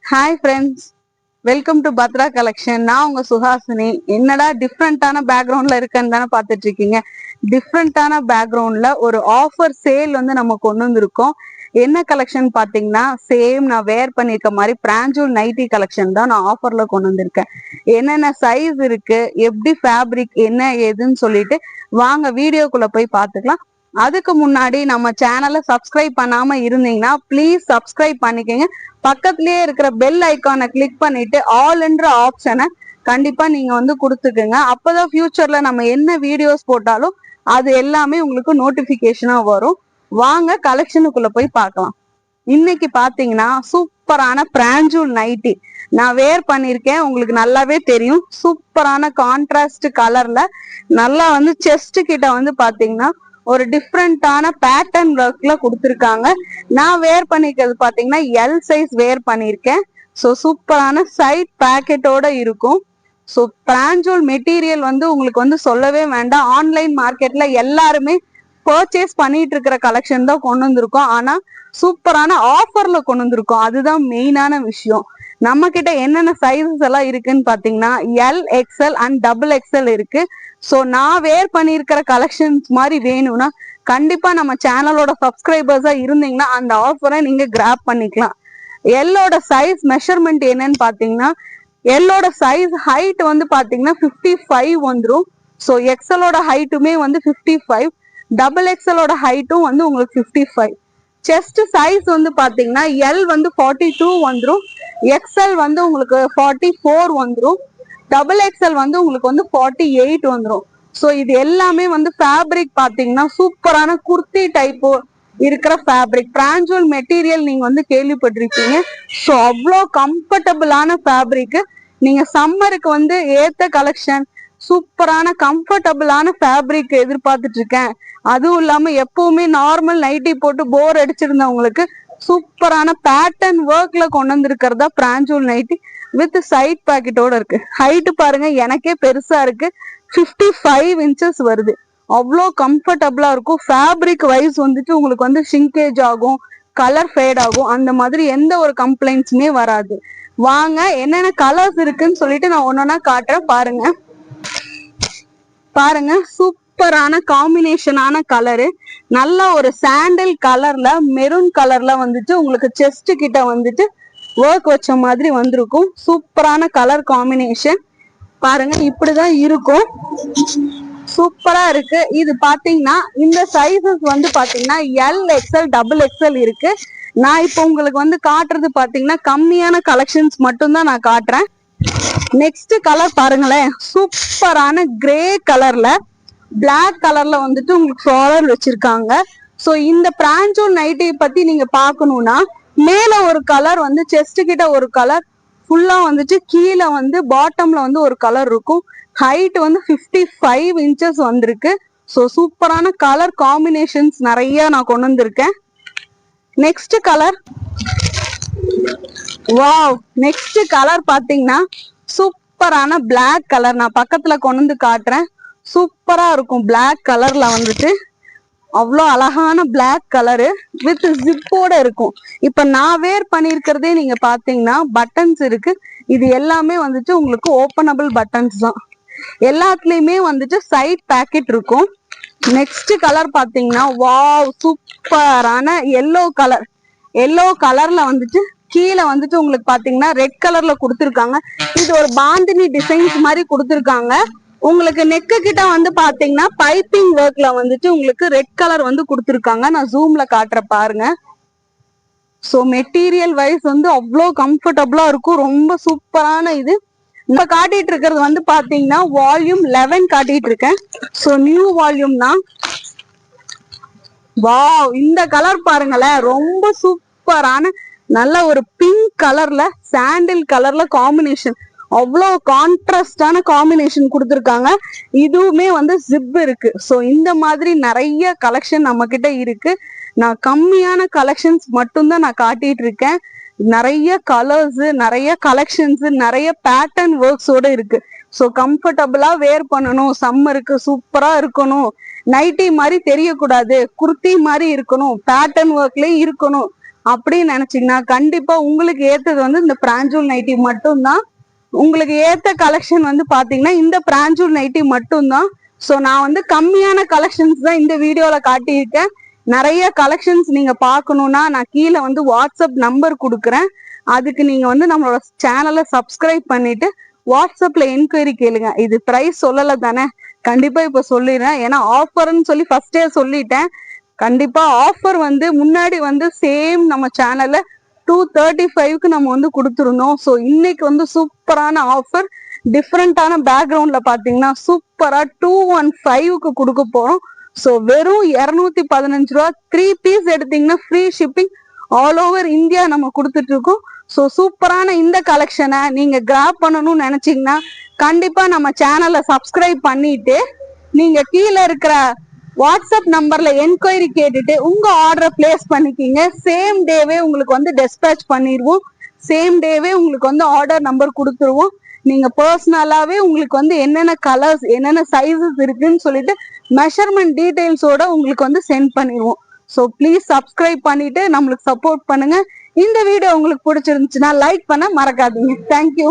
Hi friends, welcome to Bhadra collection. நான் உங்க சுஹாசினி. என்னடா டிஃப்ரெண்டான பேக்ரவுண்ட்ல இருக்குன்னு தானே பார்த்துட்டு இருக்கீங்க. டிஃப்ரெண்டான பேக்ரவுண்ட்ல ஒரு ஆஃபர் சேல் வந்து நம்ம கொண்டு வந்திருக்கோம். என்ன கலெக்ஷன் பாத்தீங்கன்னா, சேம் நான் வேர் பண்ணிருக்க மாதிரி பிராஞ்சூல் நைட்டி கலெக்ஷன் தான் நான் ஆஃபர்ல கொண்டு வந்திருக்கேன். என்னென்ன சைஸ் இருக்கு, எப்படி ஃபேப்ரிக், என்ன ஏதுன்னு சொல்லிட்டு வாங்க வீடியோக்குள்ள போய் பார்த்துக்கலாம். அதுக்கு முன்னாடி நம்ம சேனலை சப்ஸ்கிரைப் பண்ணாம இருந்தீங்கன்னா ப்ளீஸ் சப்ஸ்கிரைப் பண்ணிக்கோங்க. பக்கத்திலேயே இருக்கிற பெல் ஐக்கானை கிளிக் பண்ணிட்டு ஆல்ன்ற ஆப்ஷனை கண்டிப்பா நீங்க வந்து கொடுத்துக்குங்க. அப்பதான் ஃபியூச்சர்ல நம்ம என்ன வீடியோஸ் போட்டாலும் அது எல்லாமே உங்களுக்கு நோட்டிபிகேஷனா வரும். வாங்க கலெக்ஷனுக்குள்ள போய் பார்க்கலாம். இன்னைக்கு பாத்தீங்கன்னா சூப்பரான பிராஞ்சூல் நைட்டி நான் வேர் பண்ணிருக்கேன். உங்களுக்கு நல்லாவே தெரியும். சூப்பரான கான்ட்ராஸ்ட் கலர்ல நல்லா வந்து செஸ்ட் கிட்ட வந்து பாத்தீங்கன்னா ஒரு டிஃப்ரெண்டான பேட்டர்ன் ஒர்க்ல கொடுத்துருக்காங்க. நான் வேர் பண்ணிருக்கிறது பாத்தீங்கன்னா எல் சைஸ் வேர் பண்ணிருக்கேன். ஸோ சூப்பரான சைட் பேக்கெட்டோட இருக்கும். ஸோ பிராஞ்சூல் மெட்டீரியல் வந்து உங்களுக்கு வந்து சொல்லவே வேண்டாம். ஆன்லைன் மார்க்கெட்ல எல்லாருமே பர்ச்சேஸ் பண்ணிட்டு இருக்கிற கலெக்ஷன் தான் கொண்டு வந்திருக்கோம். ஆனா சூப்பரான ஆஃபர்ல கொண்டு வந்திருக்கோம். அதுதான் மெயினான விஷயம். நம்ம கிட்ட என்னென்ன சைஸஸ் எல்லாம் இருக்குன்னு பாத்தீங்கன்னா L, XL and double XL இருக்கு. ஸோ நான் வேர் பண்ணியிருக்கிற கலெக்ஷன்ஸ் மாதிரி வேணும்னா கண்டிப்பா நம்ம சேனலோட சப்ஸ்கிரைபர்ஸா இருந்தீங்கன்னா அந்த ஆஃபரை நீங்க கிராப் பண்ணிக்கலாம். எல்லோட சைஸ் மெஷர்மெண்ட் என்னன்னு பாத்தீங்கன்னா, எல்லோட சைஸ் ஹைட் வந்து பாத்தீங்கன்னா 55 வந்துடும். ஸோ எக்ஸ்எலோட ஹைட்டுமே வந்து 55, டபுள் எக்ஸ்எலோட ஹைட்டும் வந்து உங்களுக்கு 55. செஸ்ட் சைஸ் வந்து பாத்தீங்கன்னா எல் வந்து 42 வந்துடும், எக்ஸ்எல் வந்து உங்களுக்கு 44 வந்துடும், டபுள் எக்ஸ்எல் வந்து உங்களுக்கு வந்து 48 வந்துடும். ஸோ இது எல்லாமே வந்து ஃபேப்ரிக் பாத்தீங்கன்னா சூப்பரான குர்த்தி டைப் இருக்கிற ஃபேப்ரிக். பிராஞ்சூல் மெட்டீரியல் நீங்க வந்து கேள்விப்பட்டிருக்கீங்க. ஸோ அவ்வளோ கம்ஃபர்டபுளான ஃபேப்ரிக். நீங்க சம்மருக்கு வந்து ஏத்த கலெக்ஷன், சூப்பரான கம்ஃபர்டபுளான ஃபேப்ரிக் எதிர்பார்த்துட்டு இருக்கேன். அதுவும் இல்லாம எப்பவுமே நார்மல் நைட்டி போட்டு போர் அடிச்சிருந்தவங்களுக்கு சூப்பரான பேட்டர்ன் ஒர்க்ல கொண்டு வந்திருக்கிறதா பிராஞ்சூல் நைட்டி வித் சைட் பாக்கெட்டோட இருக்கு. ஹைட் பாருங்க, எனக்கே பெருசா இருக்கு. 55 இன்ச்சஸ் வருது. அவ்வளோ கம்ஃபர்டபுளா இருக்கும். ஃபேப்ரிக் வைஸ் வந்துட்டு உங்களுக்கு வந்து ஷிங்கேஜ் ஆகும், கலர் ஃபேட் ஆகும், அந்த மாதிரி எந்த ஒரு கம்ப்ளைண்ட்ஸுமே வராது. வாங்க என்னென்ன கலர்ஸ் இருக்குன்னு சொல்லிட்டு நான் ஒன்னொன்னா காட்டுறேன். பாருங்க சூப்பரான காம்பினேஷனான கலரு. நல்ல ஒரு சாண்டல் கலர்ல மெரூன் கலர்ல வந்துட்டு உங்களுக்கு செஸ்ட் கிட்ட வந்துட்டு ஒர்க் வச்ச மாதிரி வந்திருக்கும். சூப்பரான கலர் காம்பினேஷன். பாருங்க இப்படிதான் இருக்கும். சூப்பரா இருக்கு. இது பாத்தீங்கன்னா இந்த சைசஸ் வந்து பாத்தீங்கன்னா எல், எக்ஸ்எல், டபுள் எக்ஸ்எல் இருக்கு. நான் இப்போ உங்களுக்கு வந்து காட்டுறது பாத்தீங்கன்னா கம்மியான கலெக்ஷன்ஸ் மட்டும்தான் நான் காட்டுறேன். நெக்ஸ்ட் கலர் பாருங்களேன், சூப்பரான கிரே கலர்ல பிளாக் கலர்ல வந்துட்டு உங்களுக்கு ஃப்ளாரல் வச்சிருக்காங்க. ஸோ இந்த பிராஞ்சூல் நைட்டி பத்தி நீங்க பாக்கணும்னா மேல ஒரு கலர் வந்து செஸ்ட் கிட்ட ஒரு கலர், ஃபுல்லா வந்துட்டு கீழே வந்து பாட்டம்ல வந்து ஒரு கலர் இருக்கும். ஹைட் வந்து 55 இன்ச்சஸ் வந்திருக்கு. ஸோ சூப்பரான கலர் காம்பினேஷன்ஸ் நிறைய நான் கொண்டு வந்திருக்கேன். Next colour, wow, next colour பாத்தீங்கன்னா சூப்பரான பிளாக் கலர். நான் பக்கத்துல கொண்டு வந்து காட்டுறேன். சூப்பரா இருக்கும். பிளாக் கலர்ல வந்துட்டு அவ்வளோ அழகான பிளாக் கலரு வித் ஜிப்போட இருக்கும். இப்ப நான் வேர் பண்ணிருக்கிறதே நீங்க பாத்தீங்கன்னா பட்டன்ஸ் இருக்கு. இது எல்லாமே வந்துட்டு உங்களுக்கு ஓப்பனபிள் பட்டன்ஸ் தான். எல்லாத்துலயுமே வந்துட்டு சைட் பேக்கெட் இருக்கும். நெக்ஸ்ட் கலர் பாத்தீங்கன்னா வாவ், சூப்பரான எல்லோ கலர். எல்லோ கலர்ல வந்துட்டு கீழே வந்துட்டு உங்களுக்கு பாத்தீங்கன்னா ரெட் கலர்ல கொடுத்துருக்காங்க. இது ஒரு பாந்தினி டிசைன்ஸ் மாதிரி கொடுத்துருக்காங்க. உங்களுக்கு நெக்கு கிட்ட வந்து பாத்தீங்கன்னா பைப்பிங் ஒர்க்ல வந்துட்டு உங்களுக்கு ரெட் கலர் வந்து கொடுத்துருக்காங்க. நான் ஜூம்ல காட்டுற பாருங்க. ஸோ மெட்டீரியல் வைஸ் வந்து அவ்வளோ கம்ஃபர்டபுளா இருக்கும். ரொம்ப சூப்பரான இது. இப்ப காட்டிட்டு இருக்கிறது வந்து பாத்தீங்கன்னா வால்யூம் 11 காட்டிட்டு இருக்கேன். ஸோ நியூ வால்யூம் தான். வாவ், இந்த கலர் பாருங்களேன், ரொம்ப சூப்பரான நல்ல ஒரு பிங்க் கலர்ல சாண்டில் கலர்ல காம்பினேஷன். அவ்வளோ கான்ட்ராஸ்டான காம்பினேஷன் கொடுத்துருக்காங்க. இதுவுமே வந்து ஜிப் இருக்கு. ஸோ இந்த மாதிரி நிறைய கலெக்ஷன் நம்ம கிட்ட இருக்கு. நான் கம்மியான கலெக்ஷன்ஸ் மட்டும்தான் நான் காட்டிட்டு இருக்கேன். நிறைய கலர்ஸ், நிறைய கலெக்ஷன்ஸ், நிறைய பேட்டர்ன் ஒர்க்ஸோட இருக்கு. ஸோ கம்ஃபர்டபுளா வேர் பண்ணணும், சம்மருக்கு சூப்பரா இருக்கணும், நைட்டி மாதிரி தெரியக்கூடாது, குர்த்தி மாதிரி இருக்கணும், பேட்டர்ன் ஒர்க்லயும் இருக்கணும் அப்படின்னு நினைச்சீங்கன்னா கண்டிப்பா உங்களுக்கு ஏத்தது வந்து இந்த பிராஞ்சூல் நைட்டி மட்டும்தான். உங்களுக்கு ஏத்த கலெக்ஷன் வந்து பாத்தீங்கன்னா இந்த பிராஞ்சூல் நைட்டி மட்டும்தான். ஸோ நான் வந்து கம்மியான கலெக்ஷன்ஸ் தான் இந்த வீடியோல காட்டியிருக்கேன். நிறைய கலெக்ஷன்ஸ் நீங்க பார்க்கணும்னா நான் கீழே வந்து வாட்ஸ்அப் நம்பர் கொடுக்குறேன். அதுக்கு நீங்க வந்து நம்மளோட சேனலை சப்ஸ்கிரைப் பண்ணிட்டு வாட்ஸ்அப்ல என்கொயரி கேளுங்க. இது பிரைஸ் சொல்லல தானே, கண்டிப்பா இப்ப சொல்லிடுறேன். ஏன்னா ஆஃபர்னு சொல்லி ஃபர்ஸ்டே சொல்லிட்டேன். கண்டிப்பா ஆஃபர் வந்து முன்னாடி வந்து சேம் நம்ம சேனல்ல 235க்கு நம்ம வந்து கொடுத்துருந்தோம். ஸோ இன்னைக்கு வந்து சூப்பரான ஆஃபர், டிஃப்ரெண்டான பேக்ரவுண்ட்ல பாத்தீங்கன்னா சூப்பரா 215க்கு கொடுக்க போறோம். ஸோ வெறும் 215 ரூபா, 3 பீஸ் எடுத்தீங்கன்னா free shipping all over India நம்ம கொடுத்துட்டு இருக்கோம். ஸோ சூப்பரான இந்த கலெக்ஷனை நீங்க கிராப் பண்ணணும்னு நினைச்சீங்கன்னா கண்டிப்பா நம்ம சேனலை சப்ஸ்கிரைப் பண்ணிட்டு நீங்க கீழே இருக்கிற வாட்ஸ்அப் நம்பர்ல என்கொயரி கேட்டுட்டு உங்க ஆர்டரை பிளேஸ் பண்ணிக்கிங்க. சேம் டேவே உங்களுக்கு வந்து டிஸ்பேச் பண்ணிடுவோம். சேம் டேவே உங்களுக்கு வந்து ஆர்டர் நம்பர் கொடுத்துருவோம். நீங்க பர்சனலாவே உங்களுக்கு வந்து என்னென்ன கலர்ஸ் என்னென்ன சைஸஸ் இருக்குன்னு சொல்லிட்டு மெஷர்மெண்ட் டீடைல்ஸோட உங்களுக்கு வந்து சென்ட் பண்ணிடுவோம். ஸோ ப்ளீஸ் சப்ஸ்கிரைப் பண்ணிட்டு நம்மளுக்கு சப்போர்ட் பண்ணுங்க. இந்த வீடியோ உங்களுக்கு பிடிச்சிருந்துச்சுன்னா லைக் பண்ண மறக்காதீங்க. தேங்க்யூ.